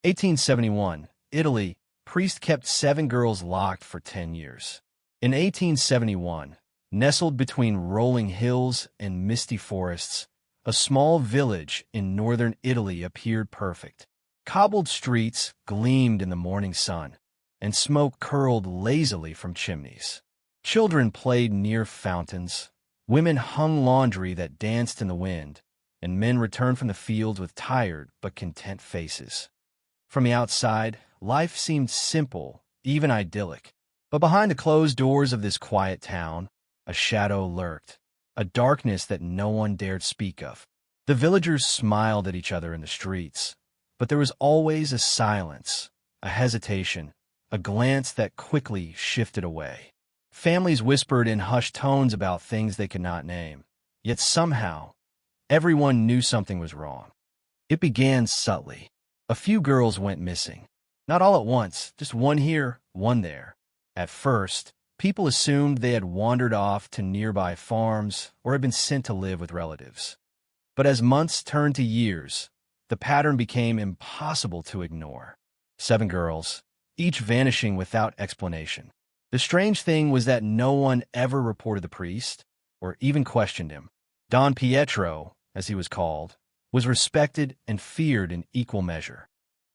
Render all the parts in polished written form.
1871, Italy. Priest kept 7 girls locked for 10 years. In 1871, nestled between rolling hills and misty forests, a small village in northern Italy appeared perfect. Cobbled streets gleamed in the morning sun, and smoke curled lazily from chimneys. Children played near fountains, women hung laundry that danced in the wind, and men returned from the fields with tired but content faces. From the outside, life seemed simple, even idyllic. But behind the closed doors of this quiet town, a shadow lurked, a darkness that no one dared speak of. The villagers smiled at each other in the streets, but there was always a silence, a hesitation, a glance that quickly shifted away. Families whispered in hushed tones about things they could not name, yet somehow, everyone knew something was wrong. It began subtly. A few girls went missing. Not all at once, just one here, one there. At first, people assumed they had wandered off to nearby farms or had been sent to live with relatives. But as months turned to years, the pattern became impossible to ignore. 7 girls, each vanishing without explanation. The strange thing was that no one ever reported the priest or even questioned him. Don Pietro, as he was called, was respected and feared in equal measure.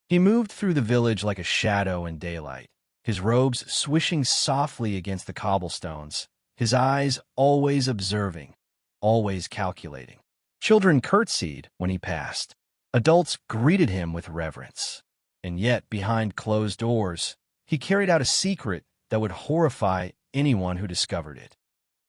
He moved through the village like a shadow in daylight, his robes swishing softly against the cobblestones, his eyes always observing, always calculating. Children curtsied when he passed. Adults greeted him with reverence. And yet, behind closed doors, he carried out a secret that would horrify anyone who discovered it.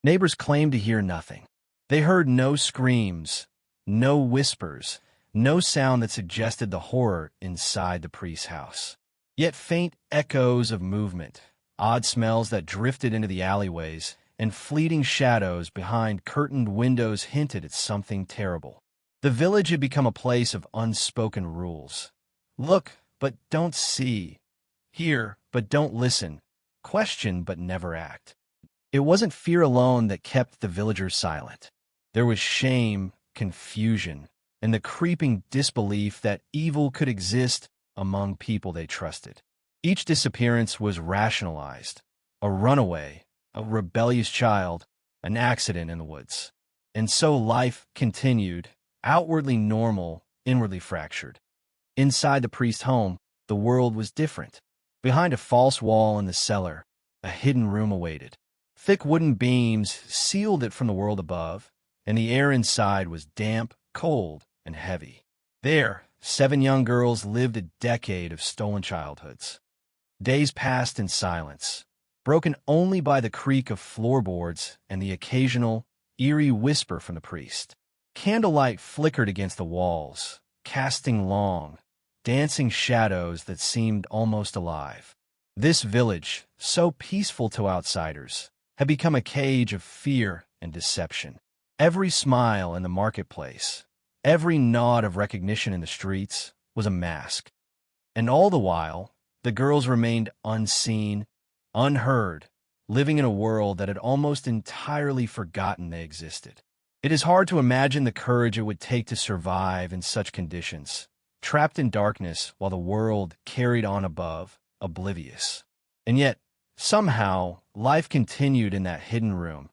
Neighbors claimed to hear nothing. They heard no screams, no whispers, no sound that suggested the horror inside the priest's house. Yet faint echoes of movement, odd smells that drifted into the alleyways, and fleeting shadows behind curtained windows hinted at something terrible. The village had become a place of unspoken rules. Look, but don't see. Hear, but don't listen. Question, but never act. It wasn't fear alone that kept the villagers silent. There was shame, confusion, and the creeping disbelief that evil could exist among people they trusted. Each disappearance was rationalized. A runaway, a rebellious child, an accident in the woods. And so life continued, outwardly normal, inwardly fractured. Inside the priest's home, the world was different. Behind a false wall in the cellar, a hidden room awaited. Thick wooden beams sealed it from the world above, and the air inside was damp, cold, and heavy. There, 7 young girls lived a decade of stolen childhoods. Days passed in silence, broken only by the creak of floorboards and the occasional, eerie whisper from the priest. Candlelight flickered against the walls, casting long, dancing shadows that seemed almost alive. This village, so peaceful to outsiders, had become a cage of fear and deception. Every smile in the marketplace, every nod of recognition in the streets was a mask. And all the while, the girls remained unseen, unheard, living in a world that had almost entirely forgotten they existed. It is hard to imagine the courage it would take to survive in such conditions, trapped in darkness while the world carried on above, oblivious. And yet, somehow, life continued in that hidden room.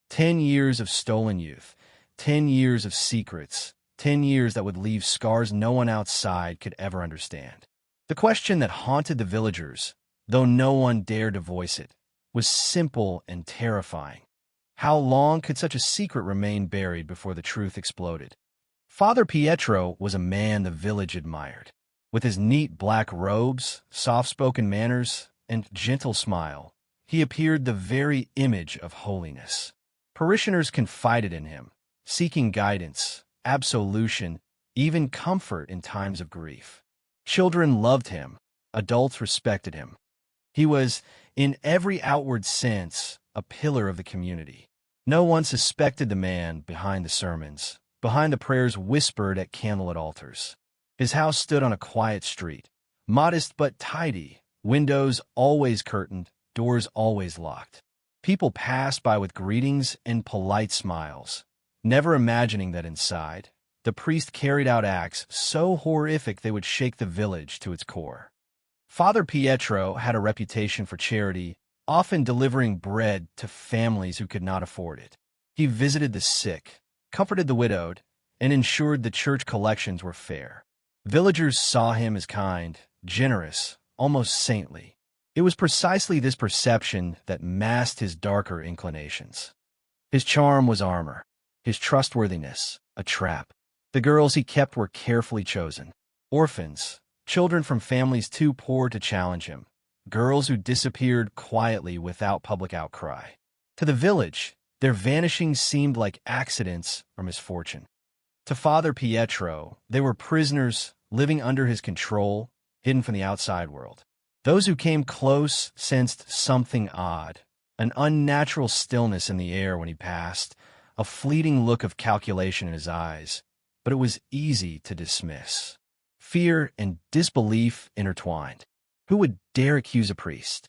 10 years of stolen youth, 10 years of secrets, 10 years that would leave scars no one outside could ever understand. The question that haunted the villagers, though no one dared to voice it, was simple and terrifying. How long could such a secret remain buried before the truth exploded? Father Pietro was a man the village admired. With his neat black robes, soft-spoken manners, and gentle smile, he appeared the very image of holiness. Parishioners confided in him, seeking guidance, absolution, even comfort in times of grief. Children loved him, adults respected him. He was, in every outward sense, a pillar of the community. No one suspected the man behind the sermons, behind the prayers whispered at candlelit altars. His house stood on a quiet street, modest but tidy, windows always curtained, doors always locked. People passed by with greetings and polite smiles, never imagining that inside, the priest carried out acts so horrific they would shake the village to its core. Father Pietro had a reputation for charity, often delivering bread to families who could not afford it. He visited the sick, comforted the widowed, and ensured the church collections were fair. Villagers saw him as kind, generous, almost saintly. It was precisely this perception that masked his darker inclinations. His charm was armor, his trustworthiness a trap. The girls he kept were carefully chosen. Orphans, children from families too poor to challenge him, girls who disappeared quietly without public outcry. To the village, their vanishing seemed like accidents or misfortune. To Father Pietro, they were prisoners living under his control, hidden from the outside world. Those who came close sensed something odd, an unnatural stillness in the air when he passed, a fleeting look of calculation in his eyes, but it was easy to dismiss. Fear and disbelief intertwined. Who would dare accuse a priest?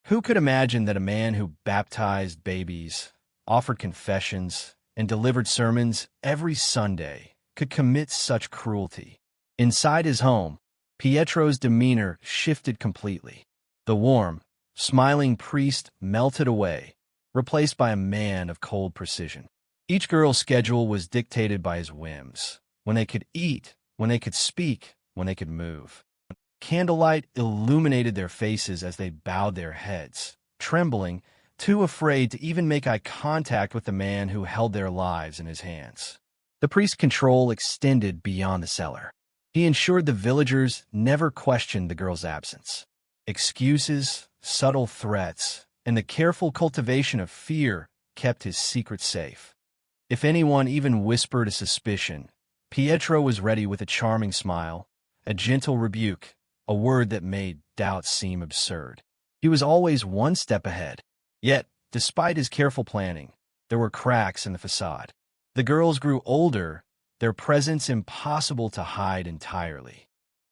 Who could imagine that a man who baptized babies, offered confessions, and delivered sermons every Sunday could commit such cruelty? Inside his home, Pietro's demeanor shifted completely. The warm, smiling priest melted away, replaced by a man of cold precision. Each girl's schedule was dictated by his whims. When they could eat, when they could speak, when they could move. Candlelight illuminated their faces as they bowed their heads, trembling, too afraid to even make eye contact with the man who held their lives in his hands. The priest's control extended beyond the cellar. He ensured the villagers never questioned the girl's absence. Excuses, subtle threats, and the careful cultivation of fear kept his secret safe. If anyone even whispered a suspicion, Pietro was ready with a charming smile, a gentle rebuke, a word that made doubt seem absurd. He was always one step ahead. Yet, despite his careful planning, there were cracks in the facade. The girls grew older, their presence impossible to hide entirely.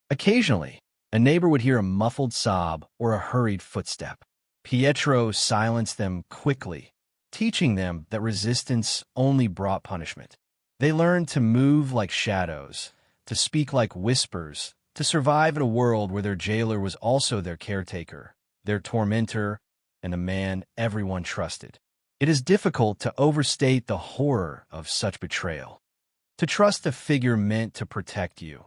Occasionally, a neighbor would hear a muffled sob or a hurried footstep. Pietro silenced them quickly, teaching them that resistance only brought punishment. They learned to move like shadows, to speak like whispers, to survive in a world where their jailer was also their caretaker, their tormentor, and a man everyone trusted. It is difficult to overstate the horror of such betrayal. To trust a figure meant to protect you,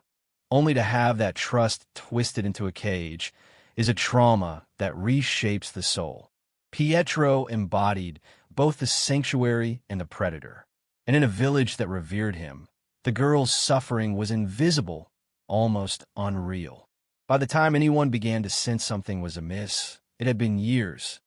only to have that trust twisted into a cage, is a trauma that reshapes the soul. Pietro embodied both the sanctuary and the predator, and in a village that revered him, the girl's suffering was invisible, almost unreal. By the time anyone began to sense something was amiss, it had been years.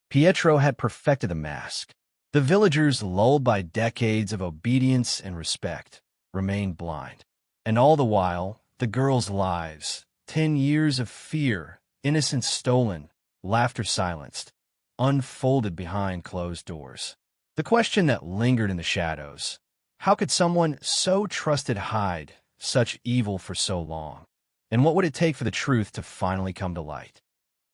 Pietro had perfected the mask. The villagers, lulled by decades of obedience and respect, remained blind. And all the while, the girls' lives, 10 years of fear, innocence stolen, laughter silenced, unfolded behind closed doors. The question that lingered in the shadows: how could someone so trusted hide such evil for so long? And what would it take for the truth to finally come to light?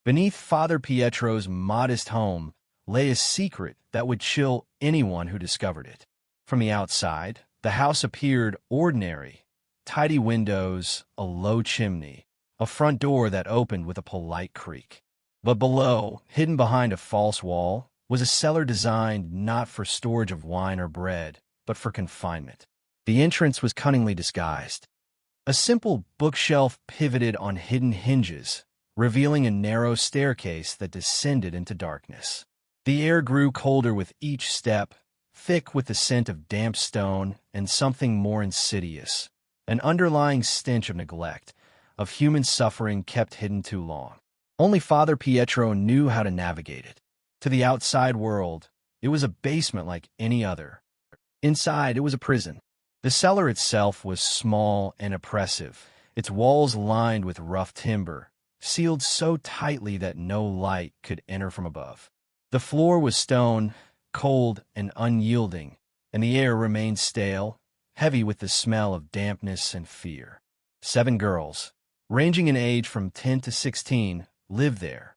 Beneath Father Pietro's modest home lay a secret that would chill anyone who discovered it. From the outside, the house appeared ordinary: tidy windows, a low chimney, a front door that opened with a polite creak. But below, hidden behind a false wall, was a cellar designed not for storage of wine or bread, but for confinement. The entrance was cunningly disguised. A simple bookshelf pivoted on hidden hinges, revealing a narrow staircase that descended into darkness. The air grew colder with each step, thick with the scent of damp stone and something more insidious, an underlying stench of neglect, of human suffering kept hidden too long. Only Father Pietro knew how to navigate it. To the outside world, it was a basement like any other. Inside, it was a prison. The cellar itself was small and oppressive, its walls lined with rough timber, sealed so tightly that no light could enter from above. The floor was stone, cold and unyielding, and the air remained stale, heavy with the smell of dampness and fear. 7 girls, ranging in age from 10 to 16, lived there.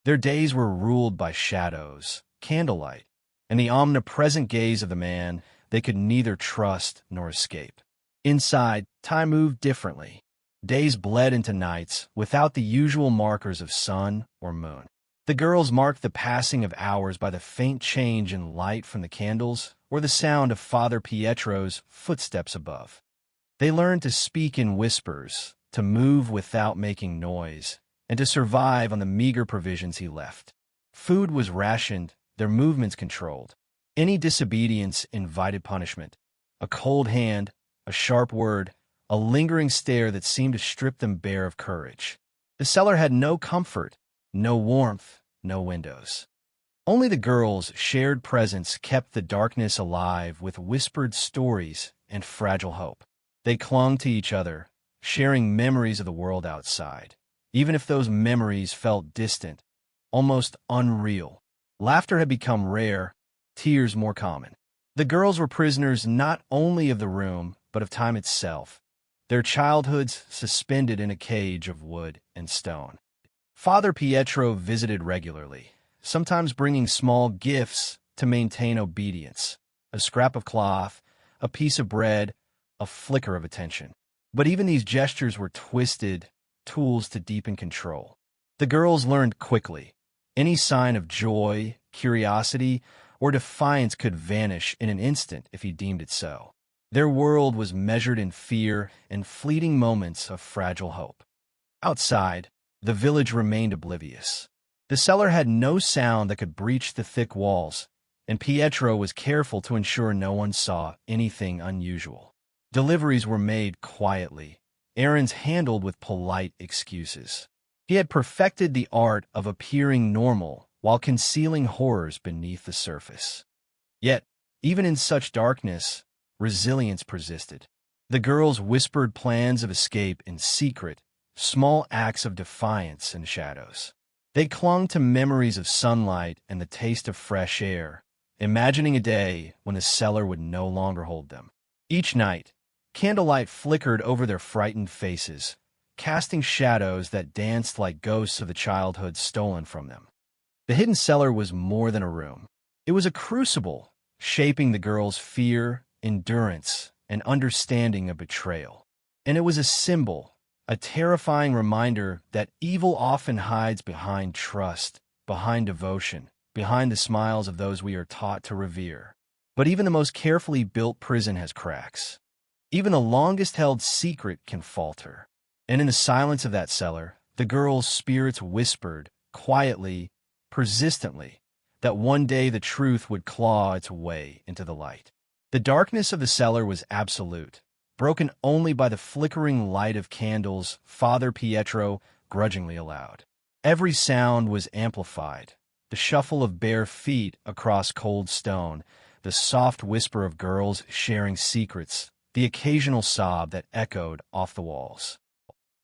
Their days were ruled by shadows, candlelight, and the omnipresent gaze of the man they could neither trust nor escape. Inside, time moved differently. Days bled into nights without the usual markers of sun or moon. The girls marked the passing of hours by the faint change in light from the candles or the sound of Father Pietro's footsteps above. They learned to speak in whispers, to move without making noise, and to survive on the meager provisions he left. Food was rationed, their movements controlled. Any disobedience invited punishment. A cold hand, a sharp word, a lingering stare that seemed to strip them bare of courage. The cellar had no comfort, no warmth, no windows. Only the girls' shared presence kept the darkness alive with whispered stories and fragile hope. They clung to each other, sharing memories of the world outside, even if those memories felt distant, almost unreal. Laughter had become rare, tears more common. The girls were prisoners not only of the room, but of time itself, their childhoods suspended in a cage of wood and stone. Father Pietro visited regularly, sometimes bringing small gifts to maintain obedience, a scrap of cloth, a piece of bread, a flicker of attention. But even these gestures were twisted tools to deepen control. The girls learned quickly. Any sign of joy, curiosity, or defiance could vanish in an instant if he deemed it so. Their world was measured in fear and fleeting moments of fragile hope. Outside, the village remained oblivious. The cellar had no sound that could breach the thick walls, and Pietro was careful to ensure no one saw anything unusual. Deliveries were made quietly, errands handled with polite excuses. He had perfected the art of appearing normal while concealing horrors beneath the surface. Yet, even in such darkness, resilience persisted. The girls whispered plans of escape in secret, small acts of defiance in shadows. They clung to memories of sunlight and the taste of fresh air, imagining a day when the cellar would no longer hold them. Each night, candlelight flickered over their frightened faces, casting shadows that danced like ghosts of the childhood stolen from them. The hidden cellar was more than a room. It was a crucible, shaping the girls' fear, endurance, and understanding of betrayal. And it was a symbol, a terrifying reminder that evil often hides behind trust, behind devotion, behind the smiles of those we are taught to revere. But even the most carefully built prison has cracks. Even the longest-held secret can falter. And in the silence of that cellar, the girls' spirits whispered, quietly, persistently, that one day the truth would claw its way into the light. The darkness of the cellar was absolute, broken only by the flickering light of candles Father Pietro grudgingly allowed. Every sound was amplified, the shuffle of bare feet across cold stone, the soft whisper of girls sharing secrets, the occasional sob that echoed off the walls.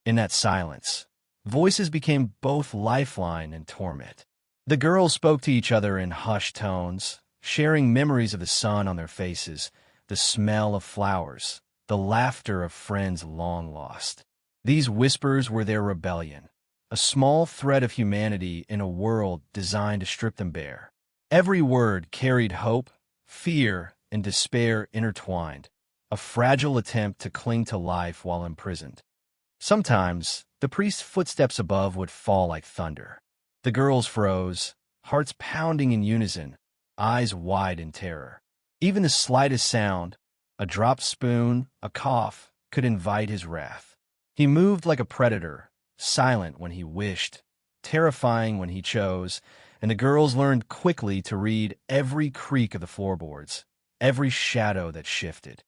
In that silence, voices became both lifeline and torment. The girls spoke to each other in hushed tones, sharing memories of the sun on their faces, the smell of flowers, the laughter of friends long lost. These whispers were their rebellion, a small thread of humanity in a world designed to strip them bare. Every word carried hope, fear, and despair intertwined, a fragile attempt to cling to life while imprisoned. Sometimes, the priest's footsteps above would fall like thunder. The girls froze, hearts pounding in unison, eyes wide in terror. Even the slightest sound, a dropped spoon, a cough, could invite his wrath. He moved like a predator, silent when he wished, terrifying when he chose, and the girls learned quickly to read every creak of the floorboards, every shadow that shifted.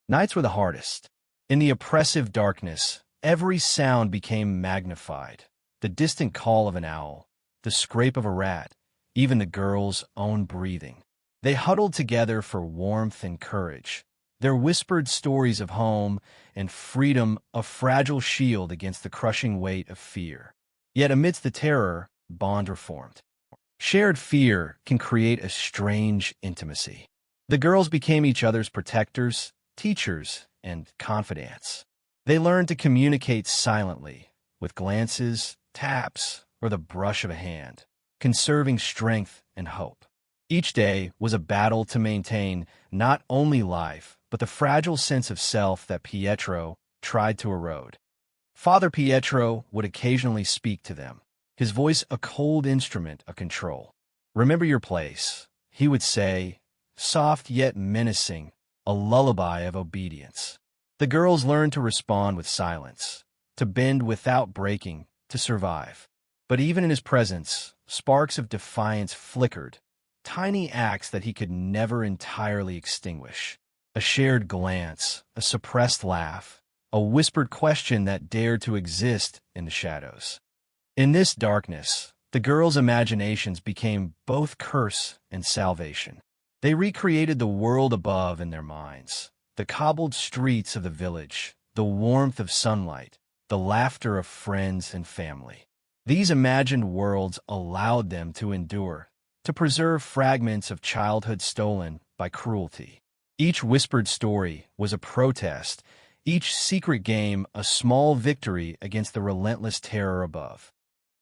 Nights were the hardest. In the oppressive darkness, every sound became magnified. The distant call of an owl, the scrape of a rat, even the girls' own breathing. They huddled together for warmth and courage, their whispered stories of home and freedom a fragile shield against the crushing weight of fear. Yet amidst the terror, bond were formed. Shared fear can create a strange intimacy. The girls became each other's protectors, teachers, and confidants. They learned to communicate silently, with glances, taps, or the brush of a hand, conserving strength and hope. Each day was a battle to maintain not only life, but the fragile sense of self that Pietro tried to erode. Father Pietro would occasionally speak to them, his voice a cold instrument of control. "Remember your place," he would say, soft yet menacing, a lullaby of obedience. The girls learned to respond with silence, to bend without breaking, to survive. But even in his presence, sparks of defiance flickered, tiny acts that he could never entirely extinguish. A shared glance, a suppressed laugh, a whispered question that dared to exist in the shadows. In this darkness, the girls' imaginations became both curse and salvation. They recreated the world above in their minds, the cobbled streets of the village, the warmth of sunlight, the laughter of friends and family. These imagined worlds allowed them to endure, to preserve fragments of childhood stolen by cruelty. Each whispered story was a protest, each secret game a small victory against the relentless terror above.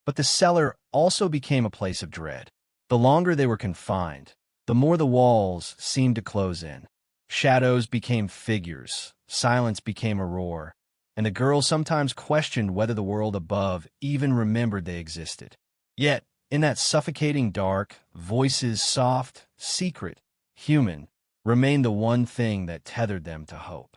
But the cellar also became a place of dread. The longer they were confined, the more the walls seemed to close in. Shadows became figures, silence became a roar, and the girls sometimes questioned whether the world above even remembered they existed. Yet, in that suffocating dark, voices soft, secret, human, remained the one thing that tethered them to hope.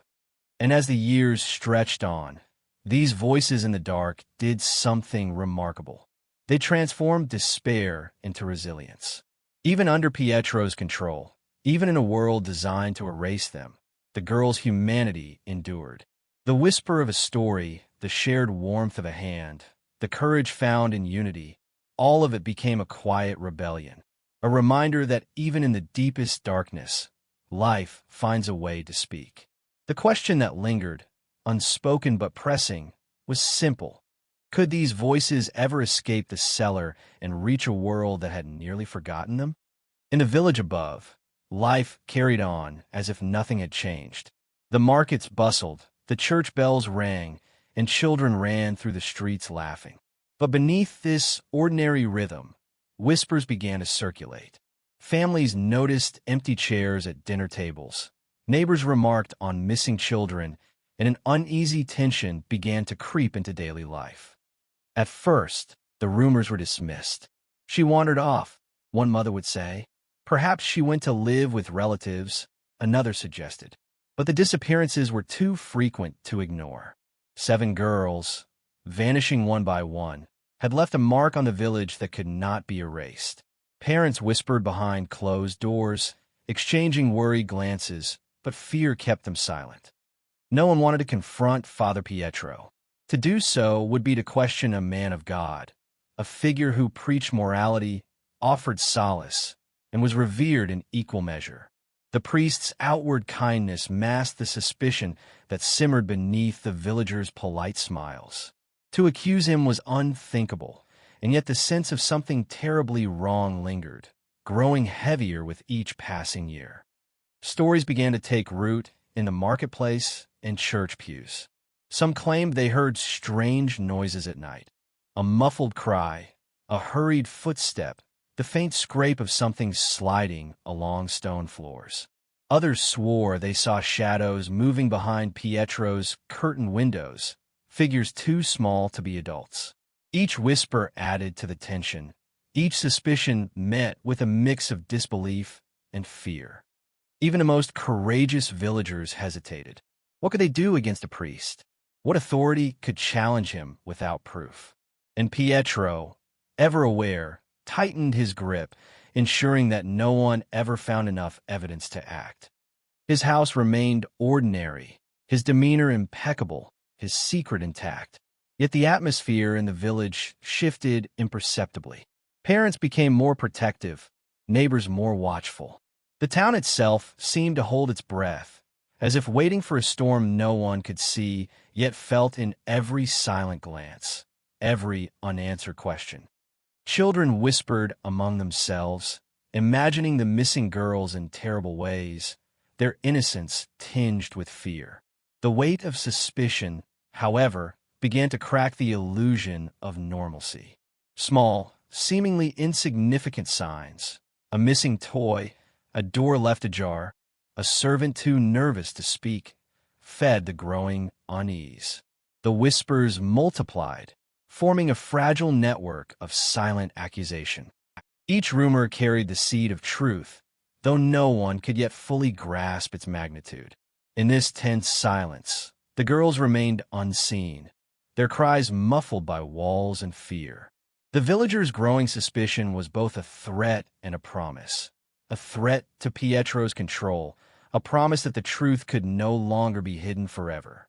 And as the years stretched on, these voices in the dark did something remarkable. They transformed despair into resilience. Even under Pietro's control, even in a world designed to erase them, the girls' humanity endured. The whisper of a story, the shared warmth of a hand, the courage found in unity, all of it became a quiet rebellion, a reminder that even in the deepest darkness, life finds a way to speak. The question that lingered, unspoken but pressing, was simple. Could these voices ever escape the cellar and reach a world that had nearly forgotten them? In the village above, life carried on as if nothing had changed. The markets bustled, the church bells rang, and children ran through the streets laughing. But beneath this ordinary rhythm, whispers began to circulate. Families noticed empty chairs at dinner tables. Neighbors remarked on missing children, and an uneasy tension began to creep into daily life. At first, the rumors were dismissed. "She wandered off," one mother would say. "Perhaps she went to live with relatives," another suggested. But the disappearances were too frequent to ignore. 7 girls, vanishing one by one, had left a mark on the village that could not be erased. Parents whispered behind closed doors, exchanging worried glances, but fear kept them silent. No one wanted to confront Father Pietro. To do so would be to question a man of God, a figure who preached morality, offered solace, and was revered in equal measure. The priest's outward kindness masked the suspicion that simmered beneath the villagers' polite smiles. To accuse him was unthinkable, and yet the sense of something terribly wrong lingered, growing heavier with each passing year. Stories began to take root in the marketplace and church pews. Some claimed they heard strange noises at night, a muffled cry, a hurried footstep, the faint scrape of something sliding along stone floors. Others swore they saw shadows moving behind Pietro's curtained windows, figures too small to be adults. Each whisper added to the tension, each suspicion met with a mix of disbelief and fear. Even the most courageous villagers hesitated. What could they do against a priest? What authority could challenge him without proof? And Pietro, ever aware, tightened his grip, ensuring that no one ever found enough evidence to act. His house remained ordinary, his demeanor impeccable, his secret intact. Yet the atmosphere in the village shifted imperceptibly. Parents became more protective, neighbors more watchful. The town itself seemed to hold its breath, as if waiting for a storm no one could see, yet felt in every silent glance, every unanswered question. Children whispered among themselves, imagining the missing girls in terrible ways, their innocence tinged with fear. The weight of suspicion, however, began to crack the illusion of normalcy. Small, seemingly insignificant signs, A missing toy, a door left ajar, a servant too nervous to speak, fed the growing unease. The whispers multiplied, forming a fragile network of silent accusation. Each rumor carried the seed of truth, though no one could yet fully grasp its magnitude. In this tense silence, the girls remained unseen, their cries muffled by walls and fear. The villagers' growing suspicion was both a threat and a promise. A threat to Pietro's control, a promise that the truth could no longer be hidden forever.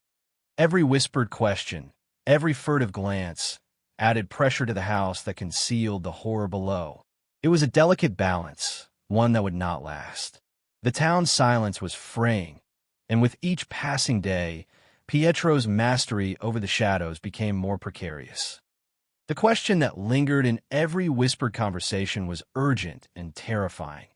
Every whispered question, every furtive glance, added pressure to the house that concealed the horror below. It was a delicate balance, one that would not last. The town's silence was fraying, and with each passing day, Pietro's mastery over the shadows became more precarious. The question that lingered in every whispered conversation was urgent and terrifying.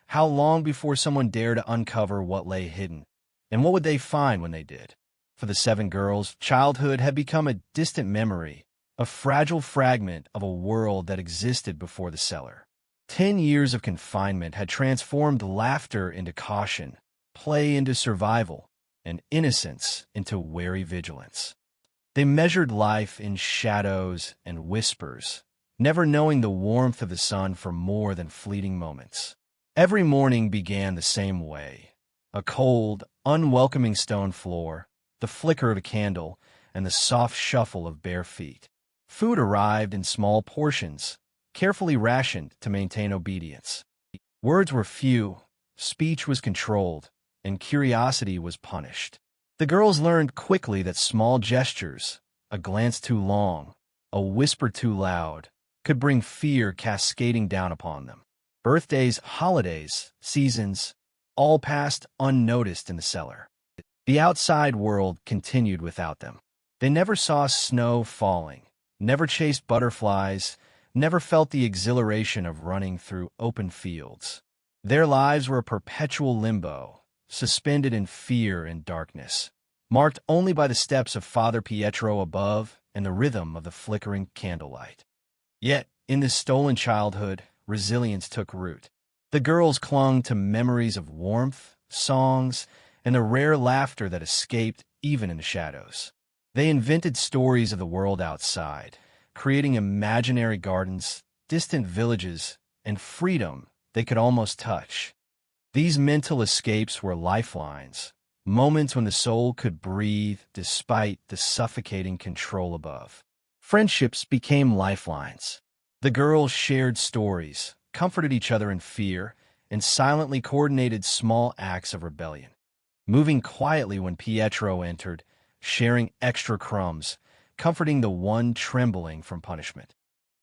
How long before someone dared to uncover what lay hidden? And what would they find when they did? For the 7 girls, childhood had become a distant memory, a fragile fragment of a world that existed before the cellar. 10 years of confinement had transformed laughter into caution, play into survival, and innocence into wary vigilance. They measured life in shadows and whispers, never knowing the warmth of the sun for more than fleeting moments. Every morning began the same way. A cold, unwelcoming stone floor, the flicker of a candle, and the soft shuffle of bare feet. Food arrived in small portions, carefully rationed to maintain obedience. Words were few, speech was controlled, and curiosity was punished. The girls learned quickly that small gestures, a glance too long, a whisper too loud, could bring fear cascading down upon them. Birthdays, holidays, seasons, all passed unnoticed in the cellar. The outside world continued without them. They never saw snow falling, never chased butterflies, never felt the exhilaration of running through open fields. Their lives were a perpetual limbo, suspended in fear and darkness, marked only by the steps of Father Pietro above and the rhythm of the flickering candlelight. Yet, in this stolen childhood, resilience took root. The girls clung to memories of warmth, songs, and the rare laughter that escaped even in the shadows. They invented stories of the world outside, creating imaginary gardens, distant villages, and freedom they could almost touch. These mental escapes were lifelines, moments when the soul could breathe despite the suffocating control above. Friendships became lifelines. The girls shared stories, comforted each other in fear, and silently coordinated small acts of rebellion. Moving quietly when Pietro entered, sharing extra crumbs, comforting the one trembling from punishment.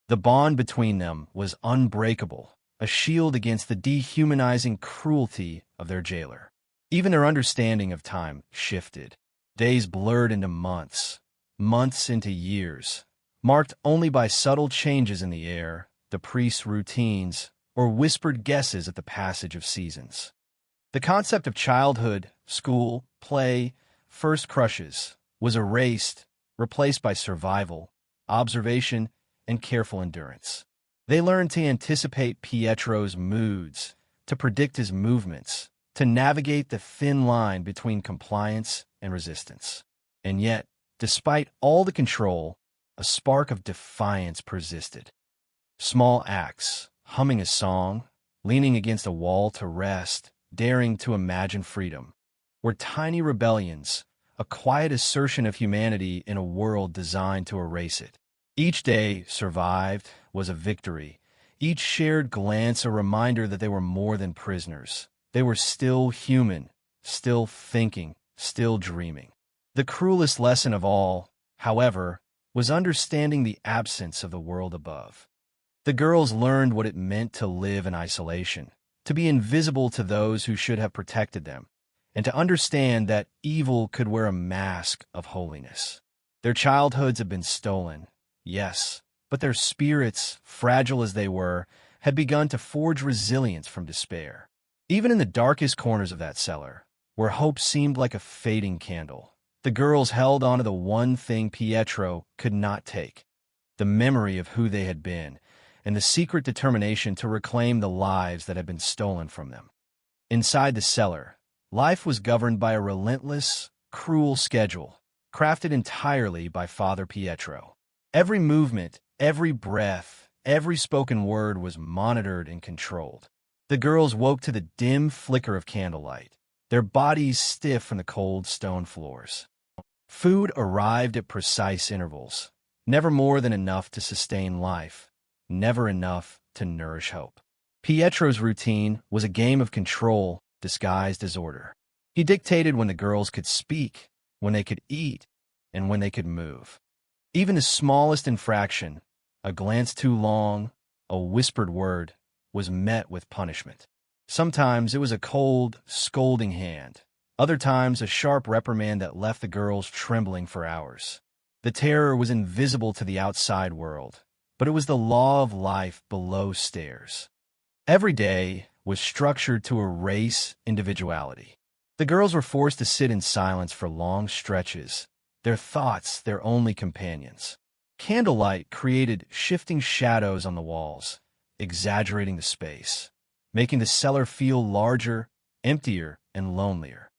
The bond between them was unbreakable, a shield against the dehumanizing cruelty of their jailer. Even their understanding of time shifted. Days blurred into months, months into years, marked only by subtle changes in the air, the priest's routines, or whispered guesses at the passage of seasons. The concept of childhood, school, play, first crushes was erased, replaced by survival, observation, and careful endurance. They learned to anticipate Pietro's moods, to predict his movements, to navigate the thin line between compliance and resistance. And yet, despite all the control, a spark of defiance persisted. Small acts, humming a song, leaning against a wall to rest, daring to imagine freedom, were tiny rebellions, a quiet assertion of humanity in a world designed to erase it. Each day survived was a victory, each shared glance a reminder that they were more than prisoners. They were still human, still thinking, still dreaming. The cruelest lesson of all, however, was understanding the absence of the world above. The girls learned what it meant to live in isolation, to be invisible to those who should have protected them, and to understand that evil could wear a mask of holiness. Their childhoods had been stolen, yes, but their spirits, fragile as they were, had begun to forge resilience from despair. Even in the darkest corners of that cellar, where hope seemed like a fading candle, the girls held on to the one thing Pietro could not take, the memory of who they had been, and the secret determination to reclaim the lives that had been stolen from them. Inside the cellar, life was governed by a relentless, cruel schedule, crafted entirely by Father Pietro. Every movement, every breath, every spoken word was monitored and controlled. The girls woke to the dim flicker of candlelight, their bodies stiff from the cold stone floors. Food arrived at precise intervals, never more than enough to sustain life, never enough to nourish hope. Pietro's routine was a game of control disguised as order. He dictated when the girls could speak, when they could eat, and when they could move. Even the smallest infraction, a glance too long, a whispered word, was met with punishment. Sometimes it was a cold, scolding hand. Other times a sharp reprimand that left the girls trembling for hours. The terror was invisible to the outside world, but it was the law of life below stairs. Every day was structured to erase individuality. The girls were forced to sit in silence for long stretches, their thoughts their only companions. Candlelight created shifting shadows on the walls, exaggerating the space, making the cellar feel larger, emptier, and lonelier.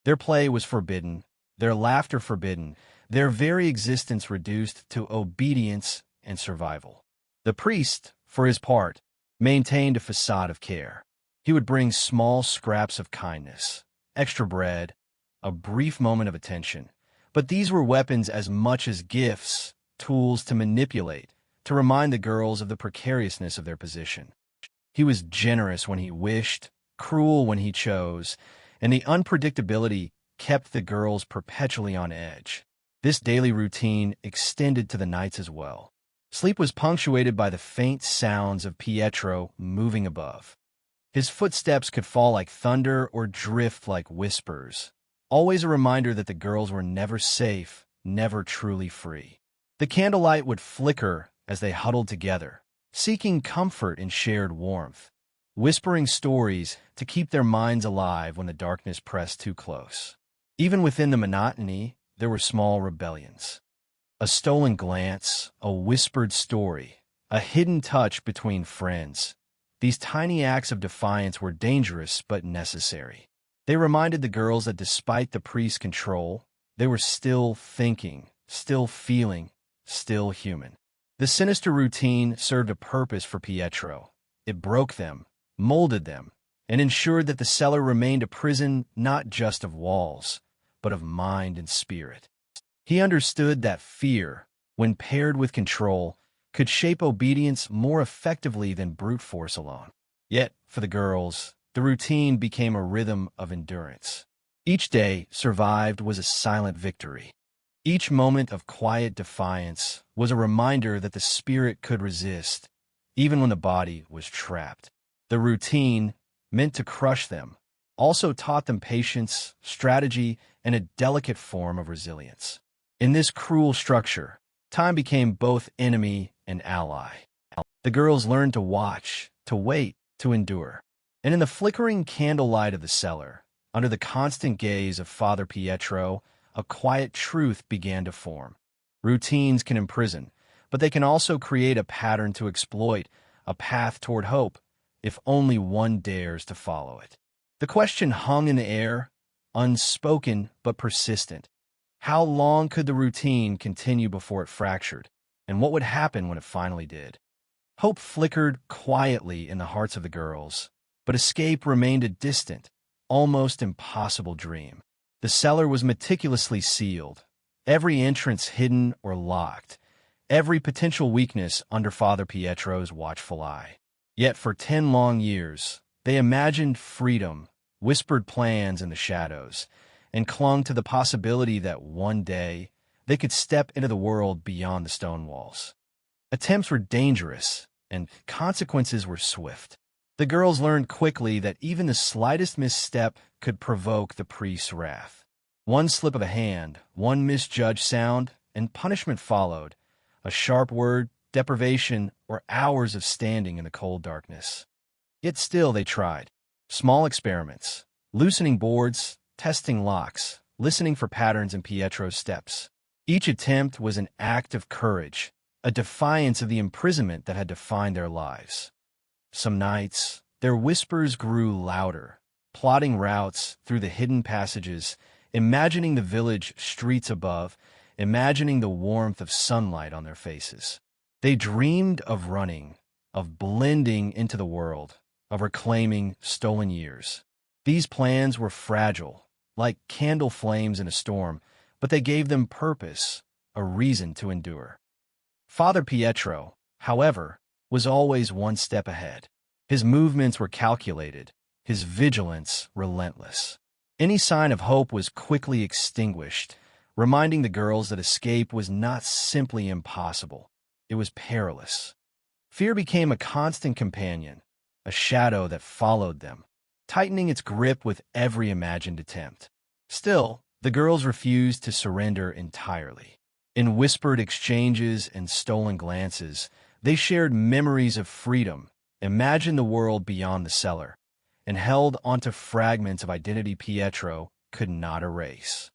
Their play was forbidden, their laughter forbidden, their very existence reduced to obedience and survival. The priest, for his part, maintained a facade of care. He would bring small scraps of kindness, extra bread, a brief moment of attention, but these were weapons as much as gifts, tools to manipulate, to remind the girls of the precariousness of their position. He was generous when he wished, cruel when he chose, and the unpredictability kept the girls perpetually on edge. This daily routine extended to the nights as well. Sleep was punctuated by the faint sounds of Pietro moving above. His footsteps could fall like thunder or drift like whispers, always a reminder that the girls were never safe, never truly free. The candlelight would flicker as they huddled together, seeking comfort in shared warmth, whispering stories to keep their minds alive when the darkness pressed too close. Even within the monotony, there were small rebellions. A stolen glance, a whispered story, a hidden touch between friends. These tiny acts of defiance were dangerous but necessary. They reminded the girls that despite the priest's control, they were still thinking, still feeling, still human. The sinister routine served a purpose for Pietro. It broke them, molded them, and ensured that the cellar remained a prison not just of walls, but of mind and spirit. He understood that fear, when paired with control, could shape obedience more effectively than brute force alone. Yet, for the girls, the routine became a rhythm of endurance. Each day survived was a silent victory. Each moment of quiet defiance was a reminder that the spirit could resist, even when the body was trapped. The routine, meant to crush them, also taught them patience, strategy, and a delicate form of resilience. In this cruel structure, time became both enemy and ally. The girls learned to watch, to wait, to endure. And in the flickering candlelight of the cellar, under the constant gaze of Father Pietro, a quiet truth began to form. Routines can imprison, but they can also create a pattern to exploit, a path toward hope, if only one dares to follow it. The question hung in the air, unspoken but persistent. How long could the routine continue before it fractured, and what would happen when it finally did? Hope flickered quietly in the hearts of the girls, but escape remained a distant, almost impossible dream. The cellar was meticulously sealed, every entrance hidden or locked, every potential weakness under Father Pietro's watchful eye. Yet for 10 long years, they imagined freedom, whispered plans in the shadows, and clung to the possibility that one day they could step into the world beyond the stone walls. Attempts were dangerous, and consequences were swift. The girls learned quickly that even the slightest misstep could provoke the priest's wrath. One slip of a hand, one misjudged sound, and punishment followed, a sharp word, deprivation, or hours of standing in the cold darkness. Yet still they tried. Small experiments, loosening boards, testing locks, listening for patterns in Pietro's steps. Each attempt was an act of courage, a defiance of the imprisonment that had defined their lives. Some nights, their whispers grew louder, plotting routes through the hidden passages, imagining the village streets above, imagining the warmth of sunlight on their faces. They dreamed of running, of blending into the world, of reclaiming stolen years. These plans were fragile, like candle flames in a storm, but they gave them purpose, a reason to endure. Father Pietro, however, was always one step ahead. His movements were calculated, his vigilance relentless. Any sign of hope was quickly extinguished, reminding the girls that escape was not simply impossible, it was perilous. Fear became a constant companion, a shadow that followed them, tightening its grip with every imagined attempt. Still, the girls refused to surrender entirely. In whispered exchanges and stolen glances, they shared memories of freedom, imagined the world beyond the cellar, and held onto fragments of identity Pietro could not erase.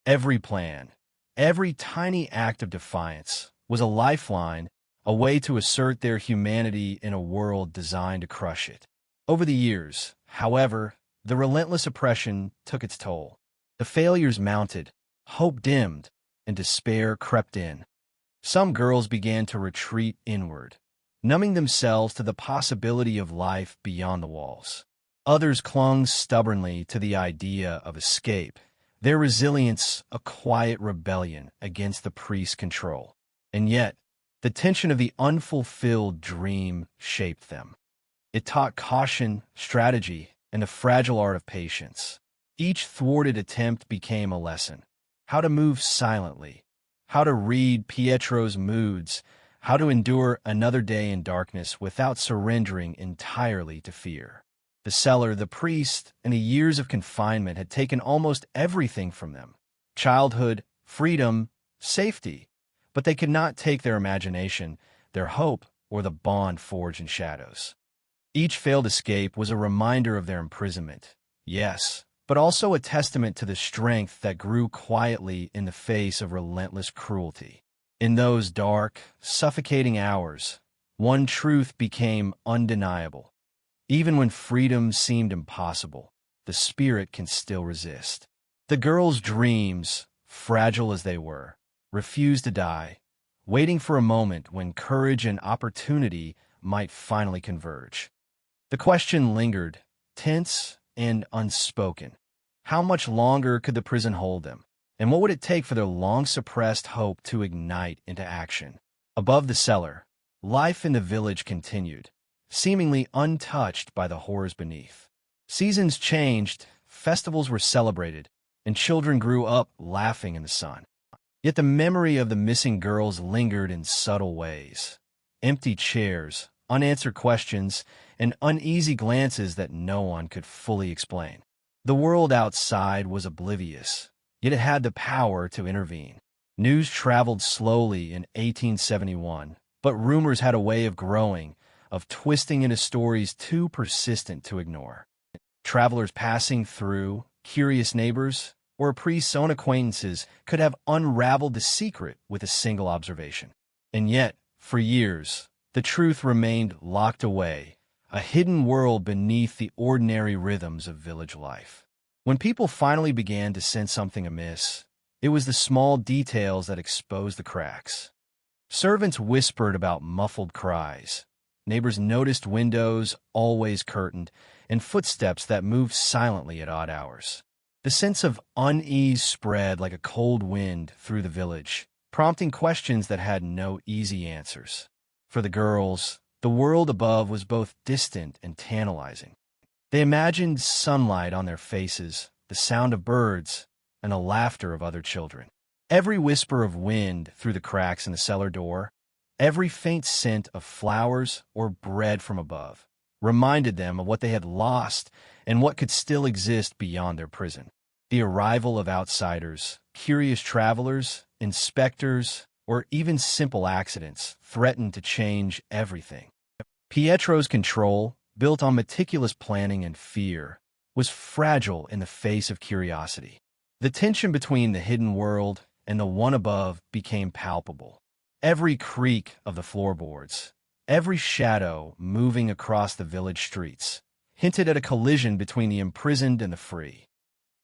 Every plan, every tiny act of defiance, was a lifeline, a way to assert their humanity in a world designed to crush it. Over the years, however, the relentless oppression took its toll. The failures mounted, hope dimmed, and despair crept in. Some girls began to retreat inward, numbing themselves to the possibility of life beyond the walls. Others clung stubbornly to the idea of escape, their resilience a quiet rebellion against the priest's control. And yet, the tension of the unfulfilled dream shaped them. It taught caution, strategy, and the fragile art of patience. Each thwarted attempt became a lesson. How to move silently, how to read Pietro's moods, how to endure another day in darkness without surrendering entirely to fear. The cellar, the priest, and the years of confinement had taken almost everything from them. Childhood, freedom, safety. But they could not take their imagination, their hope, or the bond forged in shadows. Each failed escape was a reminder of their imprisonment, yes, but also a testament to the strength that grew quietly in the face of relentless cruelty. In those dark, suffocating hours, one truth became undeniable. Even when freedom seemed impossible, the spirit can still resist. The girls' dreams, fragile as they were, refused to die, waiting for a moment when courage and opportunity might finally converge. The question lingered, tense and unspoken. How much longer could the prison hold them? And what would it take for their long-suppressed hope to ignite into action? Above the cellar, life in the village continued, seemingly untouched by the horrors beneath. Seasons changed, festivals were celebrated, and children grew up laughing in the sun. Yet the memory of the missing girls lingered in subtle ways. Empty chairs, unanswered questions, and uneasy glances that no one could fully explain. The world outside was oblivious, yet it had the power to intervene. News traveled slowly in 1871, but rumors had a way of growing, of twisting into stories too persistent to ignore. Travelers passing through, curious neighbors, or a priest's own acquaintances could have unraveled the secret with a single observation. And yet, for years, the truth remained locked away, a hidden world beneath the ordinary rhythms of village life. When people finally began to sense something amiss, it was the small details that exposed the cracks. Servants whispered about muffled cries. Neighbors noticed windows always curtained and footsteps that moved silently at odd hours. The sense of unease spread like a cold wind through the village, prompting questions that had no easy answers. For the girls, the world above was both distant and tantalizing. They imagined sunlight on their faces, the sound of birds, and the laughter of other children. Every whisper of wind through the cracks in the cellar door, every faint scent of flowers or bread from above, reminded them of what they had lost and what could still exist beyond their prison. The arrival of outsiders, curious travelers, inspectors, or even simple accidents threatened to change everything. Pietro's control, built on meticulous planning and fear, was fragile in the face of curiosity. The tension between the hidden world and the one above became palpable. every creak of the floorboards, every shadow moving across the village streets, hinted at a collision between the imprisoned and the free.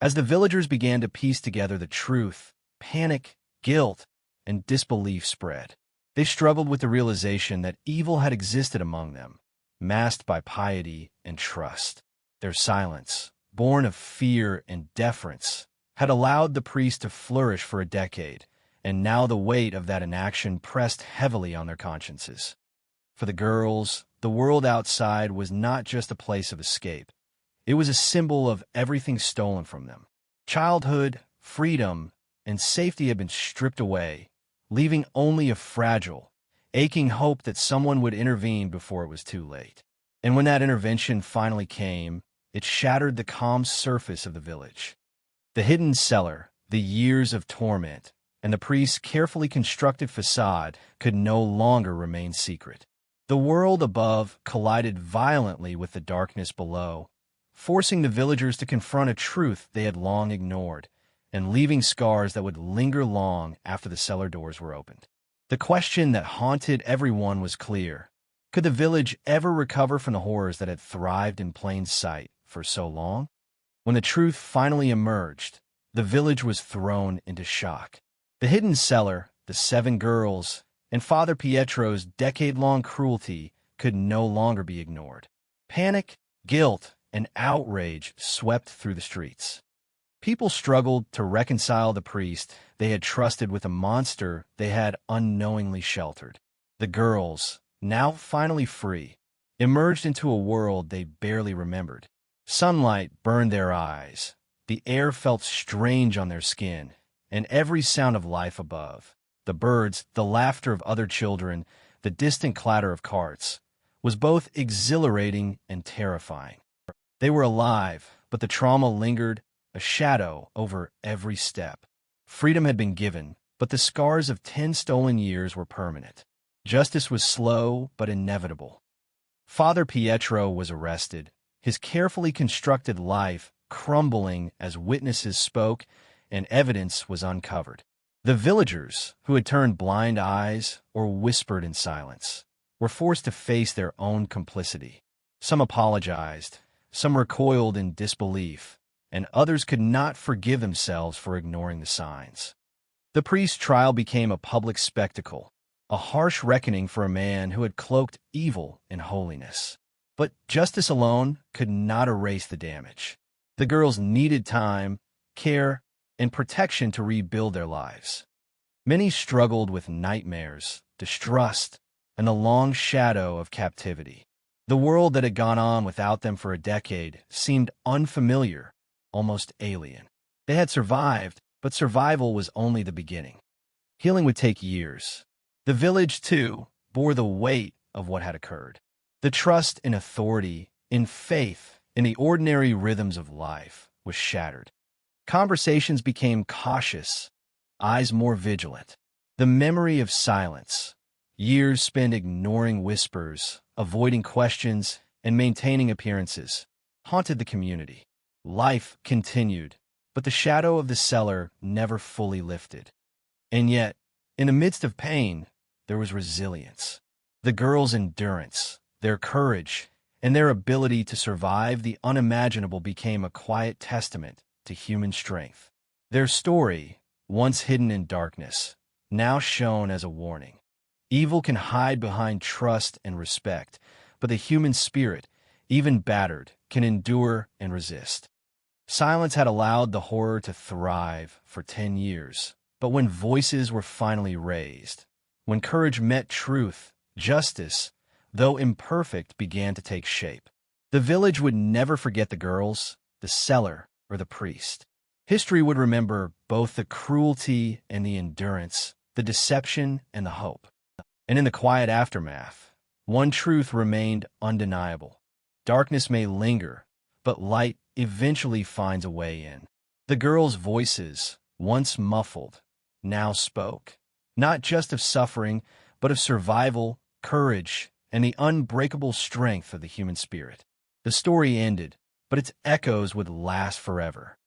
As the villagers began to piece together the truth, panic, guilt, and disbelief spread. They struggled with the realization that evil had existed among them, masked by piety and trust. Their silence, born of fear and deference, had allowed the priest to flourish for a decade, and now the weight of that inaction pressed heavily on their consciences. For the girls, the world outside was not just a place of escape. It was a symbol of everything stolen from them. Childhood, freedom, and safety had been stripped away, leaving only a fragile, aching hope that someone would intervene before it was too late. And when that intervention finally came, it shattered the calm surface of the village. The hidden cellar, the years of torment, and the priest's carefully constructed facade could no longer remain secret. The world above collided violently with the darkness below, forcing the villagers to confront a truth they had long ignored, and leaving scars that would linger long after the cellar doors were opened. The question that haunted everyone was clear. Could the village ever recover from the horrors that had thrived in plain sight for so long? When the truth finally emerged, the village was thrown into shock. The hidden cellar, the 7 girls, and Father Pietro's decade-long cruelty could no longer be ignored. Panic, guilt, and outrage swept through the streets. People struggled to reconcile the priest they had trusted with a monster they had unknowingly sheltered. The girls, now finally free, emerged into a world they barely remembered. Sunlight burned their eyes, the air felt strange on their skin, and every sound of life above, the birds, the laughter of other children, the distant clatter of carts, was both exhilarating and terrifying. They were alive, but the trauma lingered, a shadow over every step. Freedom had been given, but the scars of 10 stolen years were permanent. Justice was slow but inevitable. Father Pietro was arrested, his carefully constructed life crumbling as witnesses spoke and evidence was uncovered. The villagers, who had turned blind eyes or whispered in silence, were forced to face their own complicity. Some apologized, some recoiled in disbelief, and others could not forgive themselves for ignoring the signs. The priest's trial became a public spectacle, a harsh reckoning for a man who had cloaked evil in holiness. But justice alone could not erase the damage. The girls needed time, care, and protection to rebuild their lives. Many struggled with nightmares, distrust, and the long shadow of captivity. The world that had gone on without them for a decade seemed unfamiliar, almost alien. They had survived, but survival was only the beginning. Healing would take years. The village, too, bore the weight of what had occurred. The trust in authority, in faith, in the ordinary rhythms of life was shattered. Conversations became cautious, eyes more vigilant. The memory of silence, years spent ignoring whispers, avoiding questions, and maintaining appearances, haunted the community. Life continued, but the shadow of the cellar never fully lifted. And yet, in the midst of pain, there was resilience. The girls' endurance, their courage, and their ability to survive the unimaginable became a quiet testament to human strength. Their story, once hidden in darkness, now shone as a warning. Evil can hide behind trust and respect, but the human spirit, even battered, can endure and resist. Silence had allowed the horror to thrive for 10 years, but when voices were finally raised, when courage met truth, justice, though imperfect, began to take shape. The village would never forget the girls, the cellar, or the priest. History would remember both the cruelty and the endurance, the deception and the hope. And in the quiet aftermath, one truth remained undeniable. Darkness may linger, but light eventually finds a way in. The girls' voices, once muffled, now spoke, not just of suffering, but of survival, courage, and the unbreakable strength of the human spirit. The story ended, but its echoes would last forever.